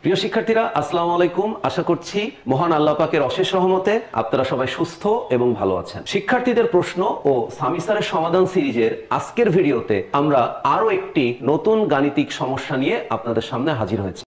প্রিয় শিক্ষার্থীরা, আসসালামু আলাইকুম। আশা করছি মহান আল্লাহ পাকের অশেষ রহমতে আপনারা সবাই সুস্থ এবং ভালো আছেন। শিক্ষার্থীদের প্রশ্ন ও সামি স্যারের সমাধান সিরিজের আজকের ভিডিওতে আমরা আরো একটি নতুন গাণিতিক সমস্যা নিয়ে আপনাদের সামনে হাজির হয়েছি।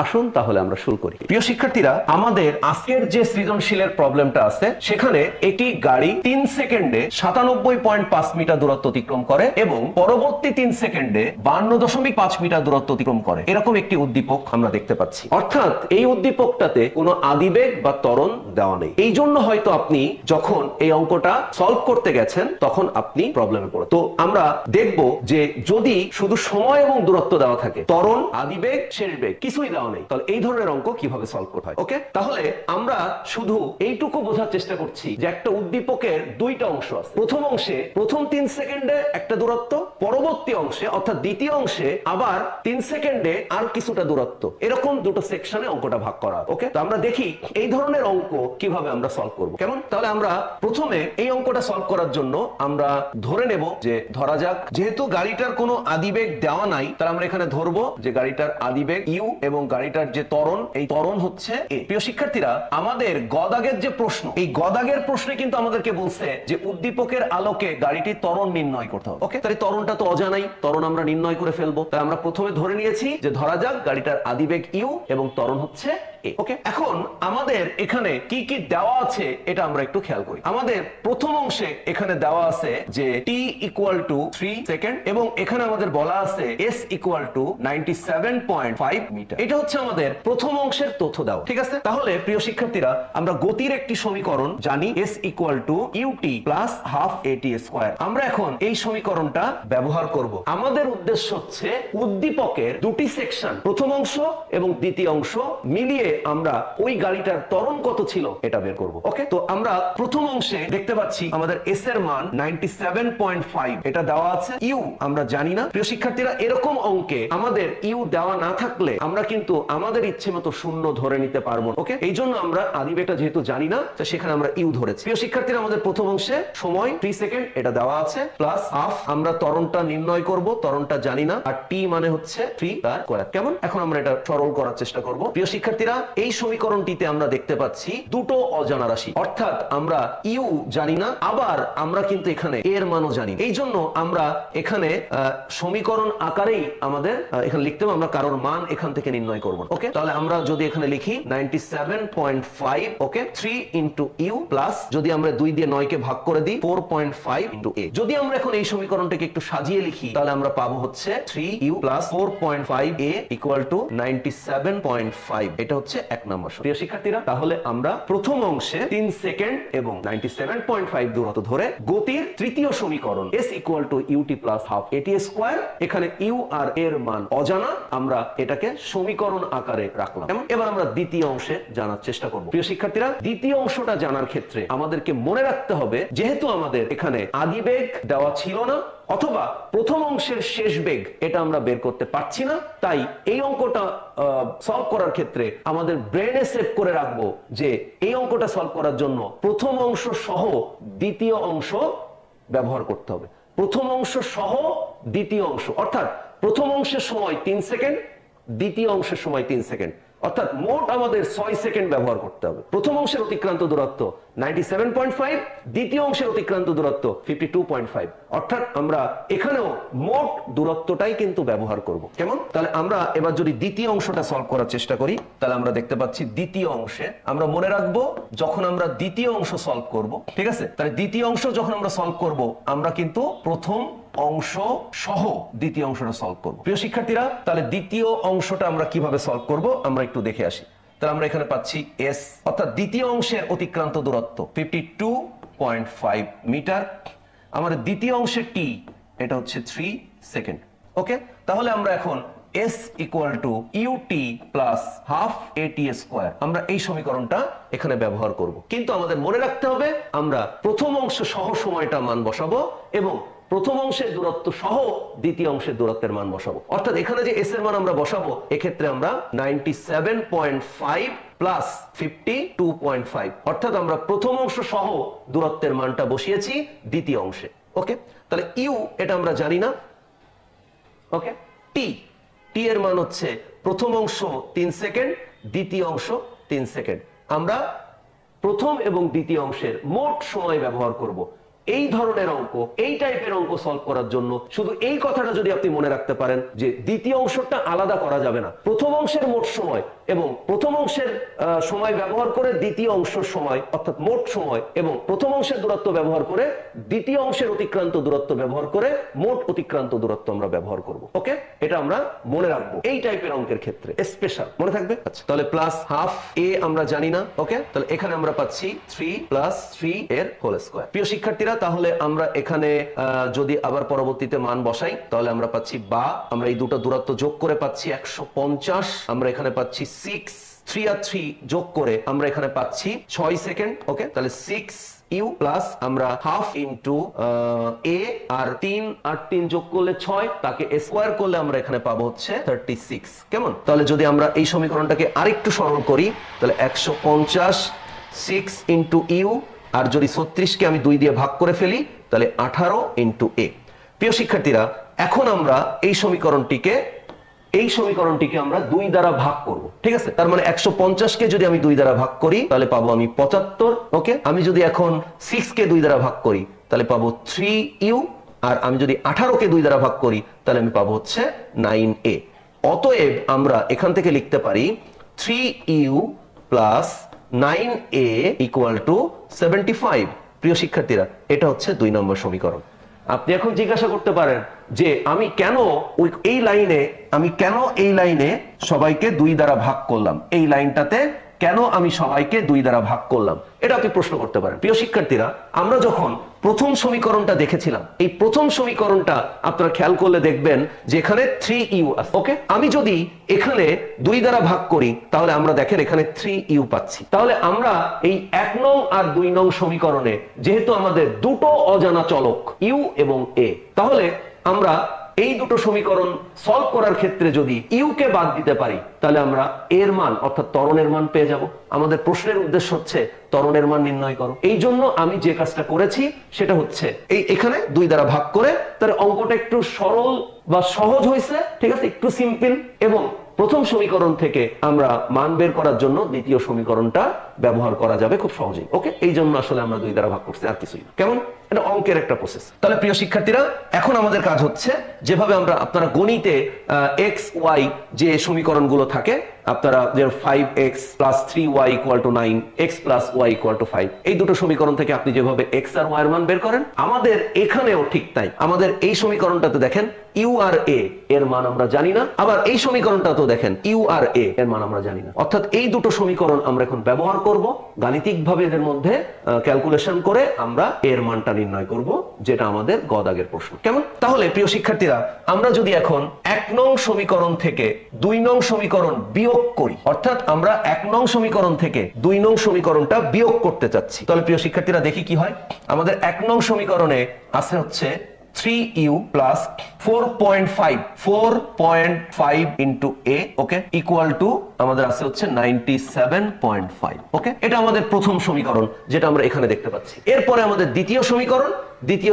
আসুন তাহলে আমরা শুরু করি। প্রিয় শিক্ষার্থীরা, আমাদের আজকের যে সৃজনশীলের প্রবলেমটা আছে সেখানে একটি গাড়ি 3 সেকেন্ডে 97.5 মিটার দূরত্ব অতিক্রম করে এবং পরবর্তী 3 সেকেন্ডে 52.5 মিটার দূরত্ব অতিক্রম করে, এরকম একটি উদ্দীপক আমরা দেখতে পাচ্ছি। অর্থাৎ এই উদ্দীপকটাতে কোনো আদিবেগ বা ত্বরণ দেওয়া নেই। এই জন্য হয়তো আপনি যখন এই অঙ্কটা সলভ করতে গেছেন তখন আপনি প্রবলেমে পড়ে। তো আমরা দেখব যে যদি শুধু সময় এবং দূরত্ব দেওয়া থাকে, ত্বরণ, আদিবেগ, শেষ বেগ কিছুই দেওয়া নেই, তাহলে এই ধরনের অঙ্ক কিভাবে সলভ করতে হয়। ওকে, তাহলে আমরা শুধু এইটুকু বোঝার চেষ্টা করছি যে একটা উদ্দীপকের দুইটা অংশ আছে। প্রথম অংশে প্রথম 3 সেকেন্ডে একটা দূরত্ব, পরবর্তী অংশে অর্থাৎ দ্বিতীয় অংশে আবার 3 সেকেন্ডে আর কিছুটা দূরত্ব, এরকম দুটো সেকশনে অঙ্কটা ভাগ করা। ওকে, তো আমরা দেখি এই ধরনের অঙ্ক কিভাবে আমরা সলভ করব। কেমন? তাহলে আমরা প্রথমে এই অঙ্কটা সলভ করার জন্য আমরা ধরে নেব যে, ধরা যাক যেহেতু গাড়িটার কোনো আদিবেগ দেওয়া নাই, তাহলে আমরা এখানে ধরবো যে গাড়িটার আদিবেগ ইউ এবং গাড়িটার যে ত্বরণ, এই ত্বরণ হচ্ছে এ। প্রিয় শিক্ষার্থীরা, আমাদের গদাগের যে প্রশ্ন, এই গদাগের প্রশ্নে কিন্তু আমাদেরকে বলছে যে উদ্দীপকের আলোকে গাড়িটির ত্বরণ নির্ণয় করতে হবে। ওকে, তাহলে ত্বরণটা তো অজানাই, ত্বরণ আমরা নির্ণয় করে ফেলবো। তাই আমরা প্রথমে ধরে নিয়েছি যে ধরা যাক গাড়িটার আদিবেগ ইউ এবং ত্বরণ হচ্ছে এ। ওকে, এখন আমাদের এখানে কি কি দেওয়া আছে এটা আমরা একটু খেয়াল করি। আমাদের প্রথম অংশে এখানে দেওয়া আছে যে t = 3 সেকেন্ড এবং এখানে আমাদের বলা আছে s = 97.5 মিটার। এটা হচ্ছে আমাদের প্রথম অংশের তথ্য দেওয়া। ঠিক আছে, তাহলে প্রিয় শিক্ষার্থীরা, আমরা গতির একটি সমীকরণ জানি, s = ut + ½ at²। আমরা এখন এই সমীকরণটা ব্যবহার করব। আমাদের উদ্দেশ্য হচ্ছে উদ্দীপকের দুটি সেকশন, প্রথম অংশ এবং দ্বিতীয় অংশ মিলিয়ে আমরা ওই গাড়িটার ত্বরণ কত ছিল এটা বের করব। ওকে, তো আমরা প্রথম অংশে দেখতে পাচ্ছি আমাদের s এর মান 97.5 এটা দেওয়া আছে। ইউ আমরা জানি না। প্রিয় শিক্ষার্থীরা, এরকম অঙ্কে আমাদের ইউ দেওয়া না থাকলে আমরা কিন্তু আমাদের ইচ্ছে মতো শূন্য ধরে নিতে পারবো। ওকে, এই জন্য আমরা আদিবেগটা যেহেতু জানি না, তো সেখানে আমরা ইউ ধরেছি। প্রিয় শিক্ষার্থীরা, আমাদের প্রথম অংশে সময় 3 সেকেন্ড এটা দেওয়া আছে, প্লাস হাফ আমরা ত্বরণটা নির্ণয় করব, ত্বরণটা জানি না, আর টি মানে হচ্ছে 3 তার স্কয়ার। কেমন? এখন আমরা এটা সরল করার চেষ্টা করব। প্রিয় শিক্ষার্থীরা, এই সমীকরণটিতে আমরা দেখতে পাচ্ছি দুটো অজানা রাশি, অর্থাৎ আমরা ইউ জানি না, আবার আমরা কিন্তু এখানে এর মানও জানি। এই জন্য আমরা এখানে সমীকরণ আকারেই আমাদের এখানে লিখতে হবে, আমরা কারোর মান এখান থেকে নির্ণয় করব। ওকে, তাহলে আমরা যদি এখানে লিখি 97.5, ওকে, 3 * ইউ প্লাস যদি আমরা 2 দিয়ে 9 কে ভাগ করে দিই 4.5 * a। যদি আমরা এখন এই সমীকরণটাকে একটু সাজিয়ে লিখি তাহলে আমরা পাবো হচ্ছে 3u + 4.5a = 97.5। এটা হচ্ছে এক নম্বর। প্রিয় শিক্ষার্থীরা, তাহলে আমরা প্রথম অংশে 3 সেকেন্ড এবং 97.5 দূরত্ব ধরে গতির তৃতীয় সমীকরণ s = ut + ½ at², এখানে ইউ আর এর মান অজানা, আমরা এটাকে সমীকরণ আকারে রাখলাম। এবার আমরা দ্বিতীয় অংশে জানার চেষ্টা করব। প্রিয় শিক্ষার্থীরা, দ্বিতীয় অংশটা জানার ক্ষেত্রে আমাদেরকে মনে রাখতে হবে যেহেতু আমাদের এখানে আদিবেগ দেওয়া ছিল না অথবা প্রথম অংশের শেষ বেগ এটা আমরা বের করতে পারছি না, তাই এই অঙ্কটা সলভ করার ক্ষেত্রে আমাদের ব্রেনে সেভ করে রাখবো যে এই অঙ্কটা সলভ করার জন্য প্রথম অংশ সহ দ্বিতীয় অংশ ব্যবহার করতে হবে। প্রথম অংশ সহ দ্বিতীয় অংশ, অর্থাৎ প্রথম অংশের সময় 3 সেকেন্ড, দ্বিতীয় অংশের সময় 3 সেকেন্ড, অর্থাৎ মোট আমাদের 6 সেকেন্ড ব্যবহার করতে হবে। প্রথম অংশের অতিক্রান্ত দূরত্ব 97.5, দ্বিতীয় অংশের অতিক্রান্ত দূরত্ব 52.5, অর্থাৎ আমরা এখানেও মোট দূরত্বটাই কিন্তু ব্যবহার করব। কেমন? তাহলে আমরা এবার যদি দ্বিতীয় অংশটা সলভ করার চেষ্টা করি তাহলে আমরা দেখতে পাচ্ছি দ্বিতীয় অংশে আমরা মনে রাখবো যখন আমরা দ্বিতীয় অংশ সলভ করব, ঠিক আছে, তাহলে দ্বিতীয় অংশ যখন আমরা সলভ করব আমরা কিন্তু প্রথম অংশ সহ দ্বিতীয় অংশটা সলভ করব। প্রিয় শিক্ষার্থীরা, তাহলে দ্বিতীয় অংশটা আমরা কিভাবে সলভ করব আমরা একটু দেখে আসি। তাহলে আমরা এখানে পাচ্ছি s, অর্থাৎ দ্বিতীয় অংশের অতিক্রান্ত দূরত্ব 52.5 মিটার, আমাদের দ্বিতীয় অংশের t এটা হচ্ছে 3 সেকেন্ড। ওকে, তাহলে আমরা এখন s = ut + ½ at², আমরা এই সমীকরণটা এখানে ব্যবহার করব। কিন্তু আমাদের মনে রাখতে হবে আমরা প্রথম অংশ সহ সময়টা মান বসাবো এবং প্রথম অংশের দূরত্ব সহ দ্বিতীয় অংশের দূরত্বের মান বসাবো। অর্থাৎ এখানে যে s এর মান আমরা বসাবো এক্ষেত্রে আমরা 97.5 প্লাস 52.5, অর্থাৎ আমরা প্রথম অংশ সহ দূরত্বের মানটা বসিয়েছি দ্বিতীয় অংশে। ওকে, তাহলে ইউ এটা আমরা জানি না। ওকে, টি টি এর মান হচ্ছে প্রথম অংশ 3 সেকেন্ড, দ্বিতীয় অংশ 3 সেকেন্ড। আমরা প্রথম এবং দ্বিতীয় অংশের মোট সময় ব্যবহার করব। এই ধরনের অঙ্ক, এই টাইপের অঙ্ক সলভ করার জন্য শুধু এই কথাটা যদি আপনি মনে রাখতে পারেন যে দ্বিতীয় অংশটা আলাদা করা যাবে না, প্রথম অংশের মোট সময় এবং প্রথম অংশের সময় ব্যবহার করে দ্বিতীয় অংশের সময় অর্থাৎ মোট সময় এবং প্রথম অংশের দূরত্ব ব্যবহার করে দ্বিতীয় অংশের অতিক্রান্ত দূরত্ব ব্যবহার করে মোট অতিক্রান্ত দূরত্ব আমরা ব্যবহার করব। ওকে, এটা আমরা মনে রাখবো এই টাইপের অঙ্কের ক্ষেত্রে, স্পেশাল মনে থাকবে। আচ্ছা, তাহলে প্লাস হাফ এ আমরা জানি না। ওকে, তাহলে এখানে আমরা পাচ্ছি 3 প্লাস 3 এর হোল স্কয়ার। প্রিয় শিক্ষার্থীরা, তাহলে আমরা এখানে যদি আবার পরবর্তীতে মান বসাই তাহলে আমরা পাচ্ছি, বা আমরা এই দুটো দূরত্ব যোগ করে পাচ্ছি 150, আমরা এখানে পাচ্ছি 6, 3 আর 3 যোগ করে আমরা এখানে পাচ্ছি 6 সেকেন্ড। ওকে, তাহলে 6 ইউ প্লাস আমরা হাফ ইন্টু এ আর 3 আর 3 যোগ করলে 6, তাকে স্কয়ার করলে আমরা এখানে পাবো হচ্ছে 36। কেমন? তাহলে যদি আমরা এই সমীকরণটাকে আরেকটু সরল করি তাহলে 150 6 ইন্টু ইউ আর যদি 36 কে আমি 2 দিয়ে ভাগ করে ফেলি তাহলে 18 ইন্টু এ। প্রিয় শিক্ষার্থীরা, এখন আমরা এই সমীকরণটিকে আমরা 2 দ্বারা ভাগ করব। ঠিক আছে, তার মানে 150 কে যদি আমি 2 দ্বারা ভাগ করি তাহলে পাবো আমি 75। ওকে, আমি যদি এখন 6 কে 2 দ্বারা ভাগ করি তাহলে পাবো 3u আর আমি যদি 18 কে 2 দ্বারা ভাগ করি তাহলে আমি পাবো হচ্ছে 9a। অতএব আমরা এখান থেকে লিখতে পারি 3u plus 9a equal to 75। প্রিয় শিক্ষার্থীরা, এটা হচ্ছে 2 নম্বর সমীকরণ। আপনি এখন জিজ্ঞাসা করতে পারেন যে আমি কেন এই লাইনে সবাইকে 2 দ্বারা ভাগ করলাম, এই লাইনটাতে কেন আমি সবাইকে 2 দ্বারা ভাগ করলাম, এটা আপনি প্রশ্ন করতে পারেন। প্রিয় শিক্ষার্থীরা, আমরা যখন প্রথম সমীকরণটা দেখেছিলাম, এই প্রথম সমীকরণটা আপনারা খেয়াল করলে দেখবেন যে এখানে 3u আছে। ওকে, আমি যদি এখানে 2 দ্বারা ভাগ করি তাহলে আমরা দেখেন এখানে 3u পাচ্ছি। তাহলে আমরা এই 1 নং আর 2 নং সমীকরণে যেহেতু আমাদের দুটো অজানা চলক u এবং a, তাহলে আমরা এই দুটো সমীকরণ সলভ করার ক্ষেত্রে যদি ইউ কে বাদ দিতে পারি তাহলে আমরা এর মান অর্থাৎ ত্বরণের মান পেয়ে যাব। আমাদের প্রশ্নের উদ্দেশ্য হচ্ছে ত্বরণের মান নির্ণয় করো। এই জন্য আমি যে কাজটা করেছি সেটা হচ্ছে এখানে 2 দ্বারা ভাগ করে, তাহলে অঙ্কটা একটু সরল বা সহজ হয়েছে। ঠিক আছে, একটু সিম্পল। এবং প্রথম সমীকরণ থেকে আমরা মান বের করার জন্য দ্বিতীয় সমীকরণটা ব্যবহার করা যাবে খুব সহজেই। ওকে, এই জন্য আসলে আমরা 2 দ্বারা ভাগ করছি, আর কিছুই না। কেমন? এটা অঙ্কের একটা প্রসেস। তাহলে প্রিয় শিক্ষার্থীরা, এখন আমাদের কাজ হচ্ছে যেভাবে আপনারা গণিতে এক্স ওয়াই যে সমীকরণগুলো থাকে, আপনারা যে 5x plus 3y equal to 9, x plus y equal to 5, এই দুটো সমীকরণ থেকে আপনি যেভাবে x আর y এর মান বের করেন, আমাদের এখানেও ঠিক তাই। আমাদের এই সমীকরণটাতে দেখেন u আর a এর মান আমরা জানি না, আবার এই সমীকরণটাতেও দেখেন u আর a এর মান আমরা জানি না। অর্থাৎ এই দুটো সমীকরণ আমরা এখন ব্যবহার করব গাণিতিকভাবে, এদের মধ্যে ক্যালকুলেশন করে আমরা এর মানটা নির্ণয় করব, যেটা আমাদের গ দাগের প্রশ্ন। কেমন? তাহলে প্রিয় শিক্ষার্থীরা, আমরা যদি এখন 1 নং সমীকরণ থেকে 2 নং সমীকরণ বিয়োগ করি, অর্থাৎ আমরা 1 নং সমীকরণ থেকে 2 নং সমীকরণটা বিয়োগ করতে চাচ্ছি, তাহলে প্রিয় শিক্ষার্থীরা দেখি কি হয়। আমাদের 1 নং সমীকরণে আছে হচ্ছে 3u plus 4.5 into a, okay, equal to আমাদের আছে হচ্ছে 97.5। ওকে, এটা আমাদের প্রথম সমীকরণ যেটা আমরা এখানে দেখতে পাচ্ছি। এরপরে আমাদের দ্বিতীয়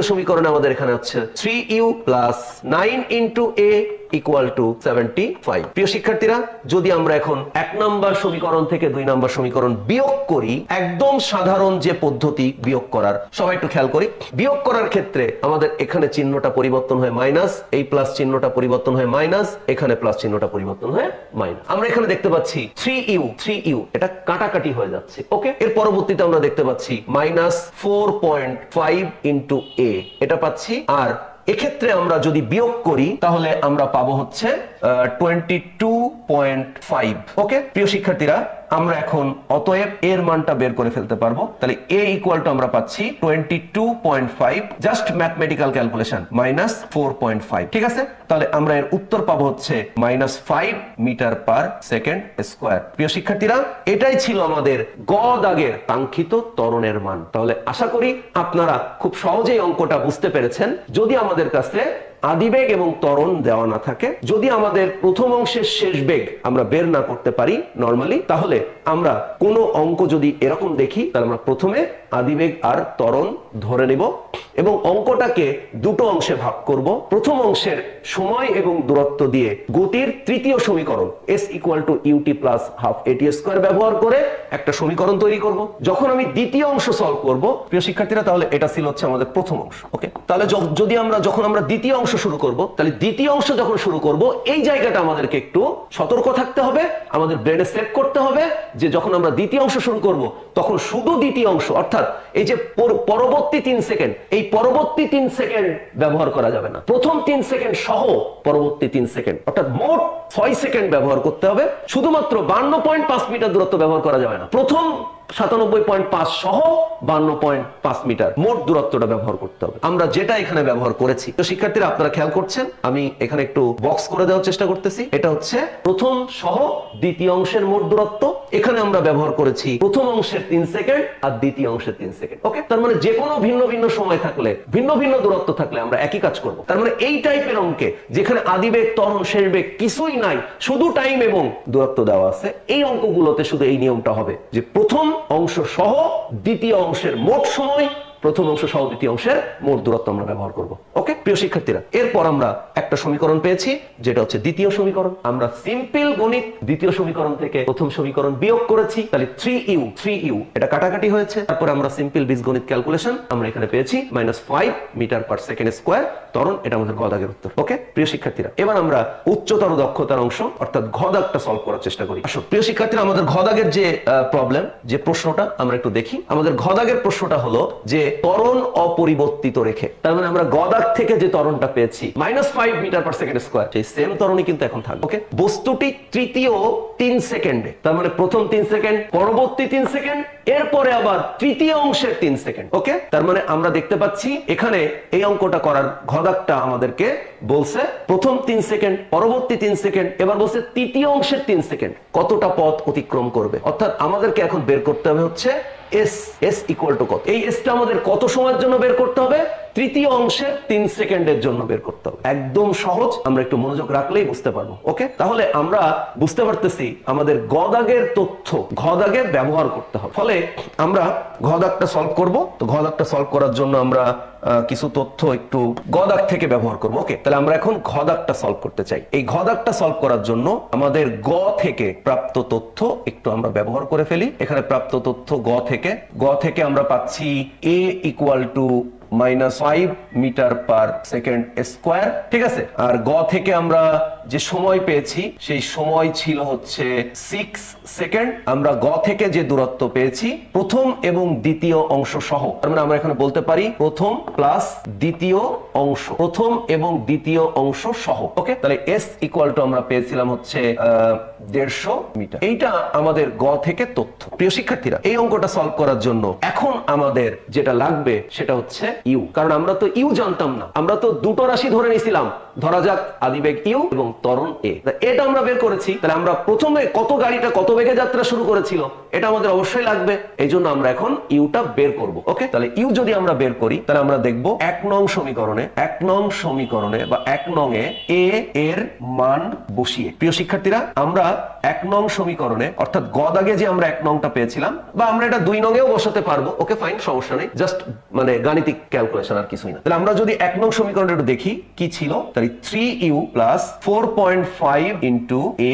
সমীকরণে আমাদের এখানে হচ্ছে 3u plus 9 into a equal to 75। প্রিয় শিক্ষার্থীরা, যদি আমরা এখন 1 নম্বর সমীকরণ থেকে 2 নম্বর সমীকরণ বিয়োগ করি, একদম সাধারণ যে পদ্ধতি বিয়োগ করার, সবাই একটু খেয়াল করি। বিয়োগ করার ক্ষেত্রে আমাদের এখানে চিহ্নটা পরিবর্তন হয় মাইনাস, এই প্লাস চিহ্নটা পরিবর্তন হয় মাইনাস, এখানে প্লাস চিহ্নটা পরিবর্তন হয় মাইনাস। আমরা এখানে দেখতে পাচ্ছি 3u এটা কাটাকাটি হয়ে যাচ্ছে। ওকে, এর পরবর্তীতে আমরা দেখতে পাচ্ছি মাইনাস 4.5 ইন্টু a, এটা পাচ্ছি। আর এক্ষেত্রে আমরা যদি বিয়োগ করি তাহলে আমরা পাবো হচ্ছে 22.5। ওকে, প্রিয় শিক্ষার্থীরা, আমরা এখন অতএব এর মানটা বের করে ফেলতে পারবো। তাহলে a ইকুয়াল টু আমরা পাচ্ছি 22.5, জাস্ট ম্যাথমেটিক্যাল ক্যালকুলেশন, মাইনাস 4.5। ঠিক আছে, তাহলে আমরা এর উত্তর পাবো হচ্ছে -5 মিটার পার সেকেন্ড স্কয়ার। প্রিয় শিক্ষার্থীরা, এটাই ছিল আমাদের গ দাগের কাঙ্ক্ষিত ত্বরণের মান। তাহলে আশা করি আপনারা খুব সহজেই অঙ্কটা বুঝতে পেরেছেন। যদি আমাদের কাছে আদিবেগ এবং ত্বরণ দেওয়া না থাকে, যদি আমাদের প্রথম অংশের শেষ বেগ আমরা বের না করতে পারি নরমালি, তাহলে আমরা কোনো অঙ্ক যদি এরকম দেখি তাহলে আমরা প্রথমে আদিবেগ আর ত্বরণ ধরে নেব এবং অঙ্কটাকে দুটো অংশে ভাগ করব। প্রথম অংশের সময় এবং দূরত্ব দিয়ে গতির তৃতীয় সমীকরণ s = ut + ½ at² ব্যবহার করে একটা সমীকরণ তৈরি করব। যখন আমি দ্বিতীয় অংশ সলভ করব প্রিয় শিক্ষার্থীরা, তাহলে এটা ছিল হচ্ছে আমাদের প্রথম অংশ। ওকে, তাহলে যখন আমরা দ্বিতীয় অংশ শুরু করব, তাহলে দ্বিতীয় অংশ যখন শুরু করব এই জায়গাটা আমাদেরকে একটু সতর্ক থাকতে হবে, আমাদের ব্রেনে সেট করতে হবে যে যখন আমরা দ্বিতীয় অংশ শুরু করব তখন শুধু দ্বিতীয় অংশ, অর্থাৎ এই যে পরবর্তী 3 সেকেন্ড, এই পরবর্তী 3 সেকেন্ড ব্যবহার করা যাবে না। প্রথম 3 সেকেন্ড সহ পরবর্তী 3 সেকেন্ড, অর্থাৎ মোট 6 সেকেন্ড ব্যবহার করতে হবে। শুধুমাত্র 52.5 মিটার দূরত্ব ব্যবহার করা যাবে না। প্রথম 97.5 সহ 52.5 মিটার মোট দূরত্বটা ব্যবহার করতে হবে। আমরা যেটা এখানে ব্যবহার করেছি, তো শিক্ষার্থীরা আপনারা খেয়াল করছেন, আমি এখানে একটু বক্স করে দেওয়ার চেষ্টা করতেছি। এটা হচ্ছে প্রথম সহ দ্বিতীয় অংশের মোট দূরত্ব। এখানে আমরা ব্যবহার করেছি প্রথম অংশের 3 সেকেন্ড আর দ্বিতীয় অংশের 3 সেকেন্ড। ওকে, তার মানে যে কোনো ভিন্ন ভিন্ন সময় থাকলে, ভিন্ন ভিন্ন দূরত্ব থাকলে আমরা একই কাজ করব। তার মানে এই টাইপের অঙ্কে যেখানে আদিবেগ, ত্বরণ, শেষ বেগ কিছুই নাই, শুধু টাইম এবং দূরত্ব দেওয়া আছে, এই অঙ্কগুলোতে শুধু এই নিয়মটা হবে যে প্রথম অংশ সহ দ্বিতীয় অংশের মোট সময়, প্রথম অংশ সহ দ্বিতীয় অংশের মোট দূরত্ব আমরা ব্যবহার করব। ওকে প্রিয় শিক্ষার্থীরা, এরপর আমরা একটা সমীকরণ পেয়েছি যেটা হচ্ছে দ্বিতীয় সমীকরণ। আমরা সিম্পল গণিত দ্বিতীয় সমীকরণ থেকে প্রথম সমীকরণ বিয়োগ করেছি, তাহলে 3u এটা কাটাকাটি হয়েছে। তারপর আমরা সিম্পল বীজগণিত ক্যালকুলেশন আমরা এখানে পেয়েছি -5 মিটার/সেকেন্ড²। ত্বরণ, এটা আমাদের ঘ দাগের উত্তর। ওকে প্রিয় শিক্ষার্থীরা, এবার আমরা উচ্চতর দক্ষতার অংশ অর্থাৎ ঘ দাগটা সলভ করার চেষ্টা করি। আসো প্রিয় শিক্ষার্থীরা, আমাদের ঘ দাগের যে প্রবলেম, যে প্রশ্নটা আমরা একটু দেখি। আমাদের ঘ দাগের প্রশ্নটা হলো যে ত্বরণ অপরিবর্তিত রেখে, তার মানে আমরা গ দাগ থেকে যে ত্বরণটা পেয়েছি -5 মিটার/সেকেন্ড², সেই সেম ত্বরণই কিন্তু এখন থাকবে। ওকে, বস্তুটি তৃতীয় 3 সেকেন্ডে, তার মানে প্রথম 3 সেকেন্ড, পরবর্তী 3 সেকেন্ড, এরপরে আবার তৃতীয় অংশের 3 সেকেন্ড। ওকে, তার মানে আমরা দেখতে পাচ্ছি এখানে এই অঙ্কটা করার ঘ দাগটা আমাদেরকে বলছে প্রথম 3 সেকেন্ড, পরবর্তী 3 সেকেন্ড, এবার বলছে তৃতীয় অংশের 3 সেকেন্ড কতটা পথ অতিক্রম করবে। অর্থাৎ আমাদেরকে এখন বের করতে হবে হচ্ছে s = কত। এই এসটা আমাদের কত সময়ের জন্য বের করতে হবে? তৃতীয় অংশের 3 সেকেন্ডের জন্য বের করতে হবে। একদম সহজ, আমরা একটু মনোযোগ রাখলেই বুঝতে পারবো। ওকে, তাহলে আমরা বুঝতে পারতেছি আমাদের গ দাগের তথ্য ঘ দাগে ব্যবহার করতে হবে। ফলে আমরা ঘ দাগটা সলভ করব। তো ঘ দাগটা সলভ করার জন্য আমরা কিছু তথ্য একটু গ দাগ থেকে ব্যবহার করব। ওকে, তাহলে আমরা এখন ঘ দাগটা সলভ করতে চাই। এই ঘ দাগটা সলভ করার জন্য আমাদের গ থেকে প্রাপ্ত তথ্য একটু আমরা ব্যবহার করে ফেলি। এখানে প্রাপ্ত তথ্য গ থেকে আমরা পাচ্ছি a = -5 মিটার/সেকেন্ড²। ঠিক আছে, আর গ থেকে আমরা যে সময় পেয়েছি সেই সময় ছিল হচ্ছে 6 সেকেন্ড। আমরা গ থেকে যে দূরত্ব পেয়েছি প্রথম এবং দ্বিতীয় অংশ সহ, তার মানে আমরা এখানে বলতে পারি প্রথম প্লাস দ্বিতীয় অংশ, প্রথম এবং দ্বিতীয় অংশ সহ। ওকে, তাহলে s = আমরা পেয়েছিলাম হচ্ছে 150 মিটার। এইটা আমাদের গ থেকে তথ্য। প্রিয় শিক্ষার্থীরা, এই অঙ্কটা সলভ করার জন্য এখন আমাদের যেটা লাগবে সেটা হচ্ছে ইউ, কারণ আমরা তো ইউ জানতাম না, আমরা তো দুটো রাশি ধরে নিয়েছিলাম। ধরা যাক আদিবেগ ইউ এবং ত্বরণ এ, এটা আমরা বের করেছি। তাহলে আমরা প্রথমে গাড়িটা কত বেগে যাত্রা শুরু করেছিল এটা আমাদের অবশ্যই লাগবে, এই জন্য আমরা এখন ইউটা বের করব। ওকে, তাহলে ইউ যদি আমরা বের করি তাহলে আমরা দেখব 1 নং সমীকরণে বা 1 নং এ এর মান বসিয়ে। প্রিয় শিক্ষার্থীরা, আমরা 1 নং সমীকরণে অর্থাৎ গ দাগে যে আমরা 1 নংটা পেয়েছিলাম, বা আমরা এটা 2 নং এও বসাতে পারবো। ওকে ফাইন, সমস্যা নেই, জাস্ট মানে গাণিতিক ক্যালকুলেশন আর কিছুই না। তাহলে আমরা যদি 1 নং সমীকরণটা একটু দেখি কি ছিল, তাহলে 3u + 4.5 * a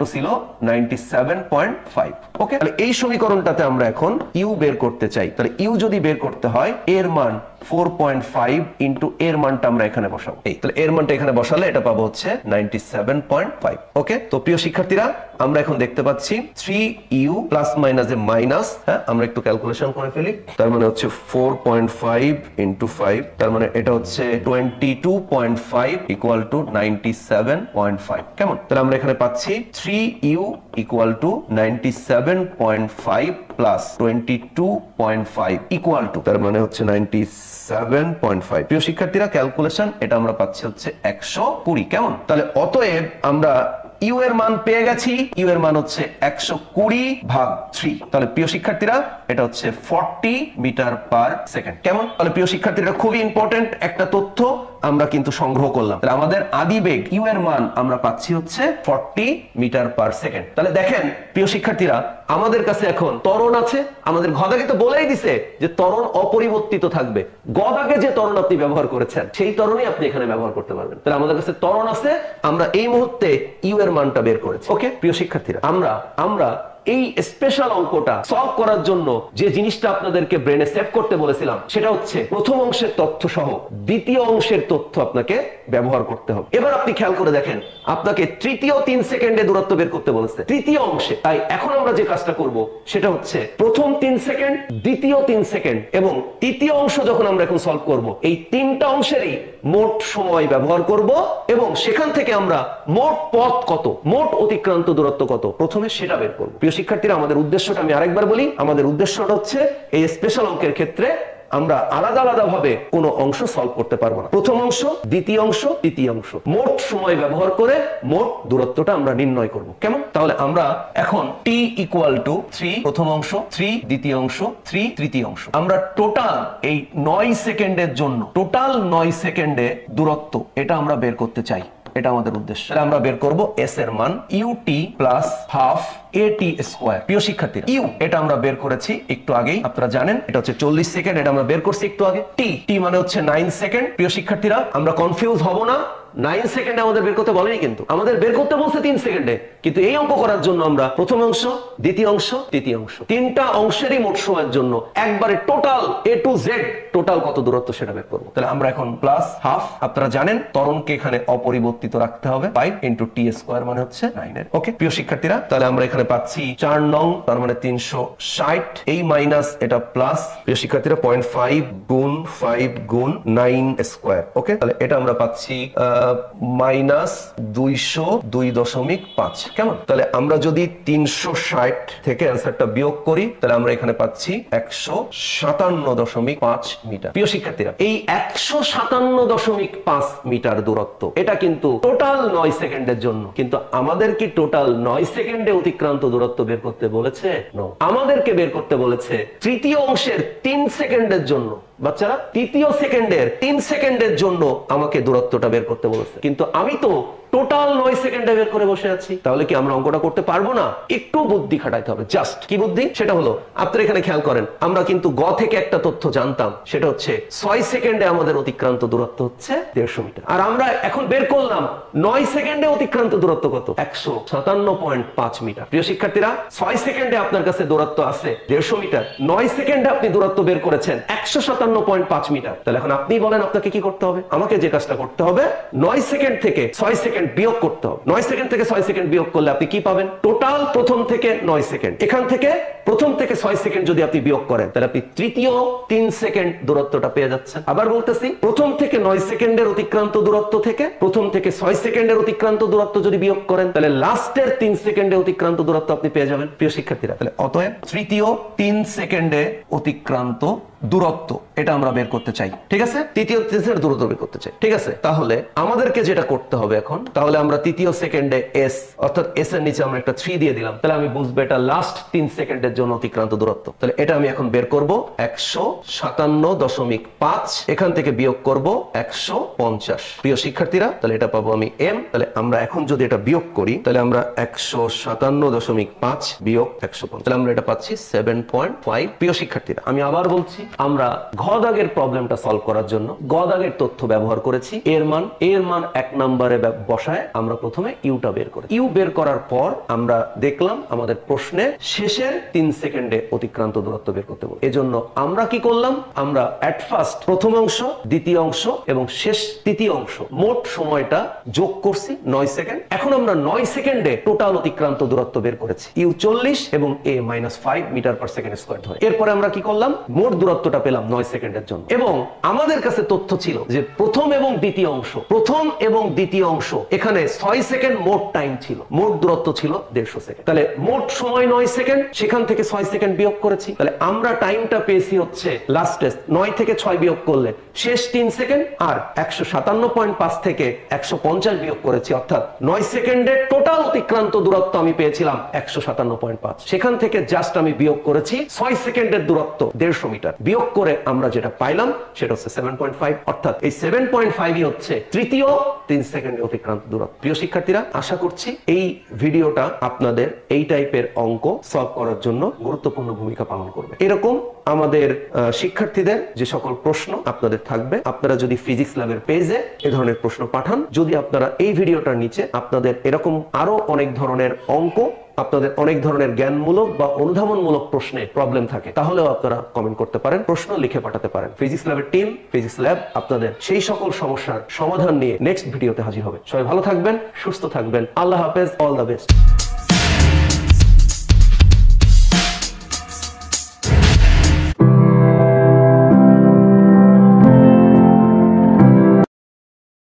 = ছিল 97.5। ওকে, তাহলে এই সমীকরণটাতে আমরা এখন ইউ বের করতে চাই। তাহলে ইউ যদি বের করতে হয়, এর মান 4.5 * এর মানটা আমরা এখানে বসাবো। তাহলে এর মানটা এখানে বসালে এটা পাবো হচ্ছে 97.5। ওকে, তো প্রিয় শিক্ষার্থীরা, আমরা এখন দেখতে পাচ্ছি 3u ± এ মাইনাস, হ্যাঁ আমরা একটু ক্যালকুলেশন করে ফেলি। তার মানে হচ্ছে 4.5 * 5, তার মানে এটা হচ্ছে 22.5 = 97.5। কেমন? তাহলে আমরা এখানে পাচ্ছি 3u = 97.5 + 22.5 = তার মানে হচ্ছে 97.5। প্রিয় শিক্ষার্থীরা, ক্যালকুলেশন এটা আমরা পাচ্ছি হচ্ছে 120। কেমন? তাহলে অতএব আমরা ইউ এর মান পেয়ে গেছি। ইউ এর মান হচ্ছে 120/3। তাহলে প্রিয় শিক্ষার্থীরা, এটা হচ্ছে 40 মিটার পার সেকেন্ড। কেমন? তাহলে প্রিয় শিক্ষার্থীরা খুবই ইম্পর্টেন্ট একটা তথ্য আমরা কিন্তু সংগ্রহ করলাম। তাহলে আমাদের আদিবেগ ইউ এর মান আমরা পাচ্ছি হচ্ছে 40 মিটার পার সেকেন্ড। তাহলে দেখেন প্রিয় শিক্ষার্থীরা, আমাদের কাছে এখন ত্বরণ আছে। আমাদের ঘদাগে তো বলেই দিছে যে ত্বরণ অপরিবর্তিত থাকবে। গদাগে যে ত্বরণ আপনি ব্যবহার করেছেন সেই ত্বরণই আপনি এখানে ব্যবহার করতে পারবেন। তাহলে আমাদের কাছে ত্বরণ আছে, আমরা এই মুহূর্তে ইউ এর মানটা বের করেছি। ওকে প্রিয় শিক্ষার্থীরা, আমরা এই স্পেশাল অঙ্কটা সলভ করার জন্য যে জিনিসটা আপনাদেরকে ব্রেনে সেভ করতে বলেছিলাম সেটা হচ্ছে প্রথম অংশের তথ্য সহ দ্বিতীয় অংশের তথ্য আপনাকে ব্যবহার করতে হবে। এবার আপনি খেয়াল করে দেখেন, আপনাকে তৃতীয় 3 সেকেন্ডে দূরত্ব বের করতে বলেছে তৃতীয় অংশে। তাই এখন আমরা যে কাজটা করব সেটা হচ্ছে প্রথম 3 সেকেন্ড, দ্বিতীয় 3 সেকেন্ড এবং তৃতীয় অংশ যখন আমরা এখন সলভ করব, এই তিনটা অংশেরই মোট সময় ব্যবহার করব এবং সেখান থেকে আমরা মোট পথ কত, মোট অতিক্রান্ত দূরত্ব কত প্রথমে সেটা বের করব। প্রিয় শিক্ষার্থীরা, আমাদের উদ্দেশ্যটা আমি আরেকবার বলি। আমাদের উদ্দেশ্যটা হচ্ছে এই স্পেশাল অঙ্কের ক্ষেত্রে আমরা আলাদা আলাদা ভাবে কোনো অংশ সলভ করতে পারবো না। প্রথম অংশ, দ্বিতীয় অংশ, তৃতীয় অংশ, মোট সময় ব্যবহার করে মোট দূরত্বটা আমরা নির্ণয় করব। কেমন? তাহলে আমরা এখন t = 3 প্রথম অংশ, 3 দ্বিতীয় অংশ, 3 তৃতীয় অংশ, আমরা টোটাল এই 9 সেকেন্ডের জন্য টোটাল 9 সেকেন্ডে দূরত্ব এটা আমরা বের করতে চাই। এটা আমাদের উদ্দেশ্য। আমরা বের করব s এর মান ut plus half at square. প্রিয় শিক্ষার্থীরা, ইউ এটা আমরা বের করেছি একটু আগেই, আপনারা জানেন এটা হচ্ছে 40 সেকেন্ড, এটা আমরা বের করছি একটু আগে। t মানে হচ্ছে 9 সেকেন্ড। প্রিয় শিক্ষার্থীরা, আমরা কনফিউজ হব না, 9 সেকেন্ডে আমাদের বের করতে বলেনি, কিন্তু আমাদের বের করতে বলছে 3 সেকেন্ডে। কিন্তু এই অঙ্ক করার জন্য আমরা প্রথম অংশ, দ্বিতীয় অংশ, তৃতীয় অংশ, তিনটা অংশেরই মোট সময়ের জন্য একবারে total a to z total কত দূরত্ব সেটা বের করব। তাহলে আমরা এখন প্লাস হাফ, আপনারা জানেন ত্বরণকে এখানে অপরিবর্তিত রাখতে হবে, 5 × t স্কয়ার মানে হচ্ছে 9 এর। ওকে প্রিয় শিক্ষার্থীরা, তাহলে আমরা এখানে পাচ্ছি 4 নং, তার মানে 360, এই মাইনাস এটা প্লাস। প্রিয় শিক্ষার্থীরা, 0.5 গুণ 5 গুণ 9 স্কয়ার। ওকে, তাহলে এটা আমরা পাচ্ছি মাইনাস 202.5। কেমন? তাহলে আমরা যদি 360 থেকে অ্যান্সারটা বিয়োগ করি তাহলে আমরা এখানে পাচ্ছি 157.5 মিটার। প্রিয় শিক্ষার্থীরা, এই 157.5 মিটার দূরত্ব এটা কিন্তু টোটাল 9 সেকেন্ডের জন্য। কিন্তু আমাদের কি টোটাল 9 সেকেন্ডে অতিক্রান্ত দূরত্ব বের করতে বলেছে? নো, আমাদেরকে বের করতে বলেছে তৃতীয় অংশের 3 সেকেন্ডের জন্য। বাচ্চারা, তৃতীয় সেকেন্ডের 3 সেকেন্ডের জন্য আমাকে দূরত্বটা বের করতে বলেছে, কিন্তু আমি তো টোটাল 9 সেকেন্ডে বের করে বসে আছি। তাহলে কি আমরা অঙ্কটা করতে পারবো না? একটু বুদ্ধি খাটাইতে হবে। জাস্ট কি বুদ্ধি? সেটা হলো, আপনারা এখানে খেয়াল করেন, আমরা কিন্তু গ থেকে একটা তথ্য জানতাম, সেটা হচ্ছে 6 সেকেন্ডে আমাদের অতিক্রান্ত দূরত্ব হচ্ছে 150 মিটার। আর আমরা এখন বের করলাম 9 সেকেন্ডে অতিক্রান্ত দূরত্ব কত? 157.5 মিটার। প্রিয় শিক্ষার্থীরা, 6 সেকেন্ডে আপনার কাছে দূরত্ব আছে 150 মিটার, 9 সেকেন্ডে আপনি দূরত্ব বের করেছেন 157.5 মিটার। তাহলে এখন আপনি বলেন আপনাকে কি করতে হবে? আমাকে যে কাজটা করতে হবে, 9 সেকেন্ড থেকে 6 সেকেন্ড বিয়োগ করতে হবে। 9 সেকেন্ড থেকে 6 সেকেন্ড বিয়োগ করলে আপনি কি পাবেন? টোটাল প্রথম থেকে 9 সেকেন্ড, এখান থেকে প্রথম থেকে 6 সেকেন্ড যদি আপনি বিয়োগ করেন তাহলে আপনি তৃতীয় 3 সেকেন্ড দূরত্বটা পেয়ে যাচ্ছেন। আবার বলতেছি, প্রথম থেকে 9 সেকেন্ডের অতিক্রান্ত দূরত্ব থেকে প্রথম থেকে 6 সেকেন্ডের অতিক্রান্ত দূরত্ব যদি বিয়োগ করেন তাহলে লাস্টের 3 সেকেন্ডে অতিক্রান্ত দূরত্ব আপনি পেয়ে যাবেন। প্রিয় শিক্ষার্থীরা, তাহলে অতএব তৃতীয় 3 সেকেন্ডে অতিক্রান্ত দূরত্ব এটা আমরা বের করতে চাই। ঠিক আছে, তৃতীয় 3 সেকেন্ড দূরত্ব বের করতে চাই। ঠিক আছে, তাহলে আমাদেরকে যেটা করতে হবে এখন, তাহলে আমরা তৃতীয় সেকেন্ডে s অর্থাৎ s এর নিচে আমরা একটা 3 দিয়ে দিলাম, তাহলে আমি বুঝবো এটা লাস্ট 3 সেকেন্ডের জন্য অতিক্রান্ত দূরত্ব। তাহলে এটা আমি এখন বের করব 157.5, এখান থেকে বিয়োগ করব 150। প্রিয় শিক্ষার্থীরা, তাহলে এটা পাবো আমি m। তাহলে আমরা এখন যদি এটা বিয়োগ করি তাহলে আমরা 157.5 বিয়োগ 150, তাহলে আমরা এটা পাচ্ছি 7.5। প্রিয় শিক্ষার্থীরা, আমি আবার বলছি, আমরা ঘ দাগের প্রবলেমটা সলভ করার জন্য গ দাগের তথ্য ব্যবহার করেছি। এর মান 1 নম্বরে বসায় আমরা প্রথমে ইউটা বের করি। ইউ বের করার পর আমরা দেখলাম আমাদের প্রশ্নে শেষের 3 সেকেন্ডে অতিক্রান্ত দূরত্ব বের করতে বলে। এজন্য আমরা কি করলাম, আমরা এট ফার্স্ট প্রথম অংশ, দ্বিতীয় অংশ এবং শেষ তৃতীয় অংশ মোট সময়টা যোগ করছি 9 সেকেন্ড। এখন আমরা 9 সেকেন্ডে টোটাল অতিক্রান্ত দূরত্ব বের করেছি। ইউ 40 এবং a -5 metre per second square ধরে। এরপরে আমরা কি করলাম, মোট দূরত্ব দূরত্বটা পেলাম 9 সেকেন্ডের জন্য। এবং আমাদের কাছে তথ্য ছিল যে প্রথম এবং দ্বিতীয় অংশ এখানে 6 সেকেন্ড মোট টাইম ছিল, মোট দূরত্ব ছিল 150 সেকেন্ড। তাহলে মোট সময় 9 সেকেন্ড, সেখান থেকে 6 সেকেন্ড বিয়োগ করেছি। তাহলে আমরা টাইমটা পেয়েছি হচ্ছে লাস্টে 9 থেকে 6 বিয়োগ করলে শেষ 3 সেকেন্ড, আর 157.5 থেকে 150 বিয়োগ করেছি, অর্থাৎ 9 সেকেন্ডের টোটাল অতিক্রান্ত দূরত্ব আমি পেয়েছিলাম 157.5। সেখান থেকে জাস্ট আমি বিয়োগ করেছি 6 সেকেন্ডের দূরত্ব 150 মিটার। বিয়োগ করে আমরা যেটা পাইলাম সেটা হচ্ছে 7.5, অর্থাৎ এই 7.5ই হচ্ছে তৃতীয় 3 সেকেন্ডে অতিক্রান্ত দূরত্ব। প্রিয় শিক্ষার্থীরা, আশা করছি এই ভিডিওটা আপনাদের এই টাইপের অঙ্ক সলভ করার জন্য গুরুত্বপূর্ণ ভূমিকা পালন করবে। এরকম আমাদের শিক্ষার্থীদের যে সকল প্রশ্ন আপনাদের থাকবে, আপনারা যদি ফিজিক্স ল্যাবের পেজে এ ধরনের প্রশ্ন পাঠান, যদি আপনারা এই ভিডিওটার নিচে আপনাদের এরকম আরো অনেক ধরনের অঙ্ক, আপনাদের অনেক ধরনের জ্ঞানমূলক বা অনুধাবনমূলক প্রশ্নে প্রবলেম থাকে, তাহলেও আপনারা কমেন্ট করতে পারেন, প্রশ্ন লিখে পাঠাতে পারেন। ফিজিক্স ল্যাবের টিম, ফিজিক্স ল্যাব আপনাদের সেই সকল সমস্যার সমাধান নিয়ে নেক্সট ভিডিওতে হাজির হবে। সবাই ভালো থাকবেন, সুস্থ থাকবেন। আল্লাহ হাফেজ, অল দ্য বেস্ট।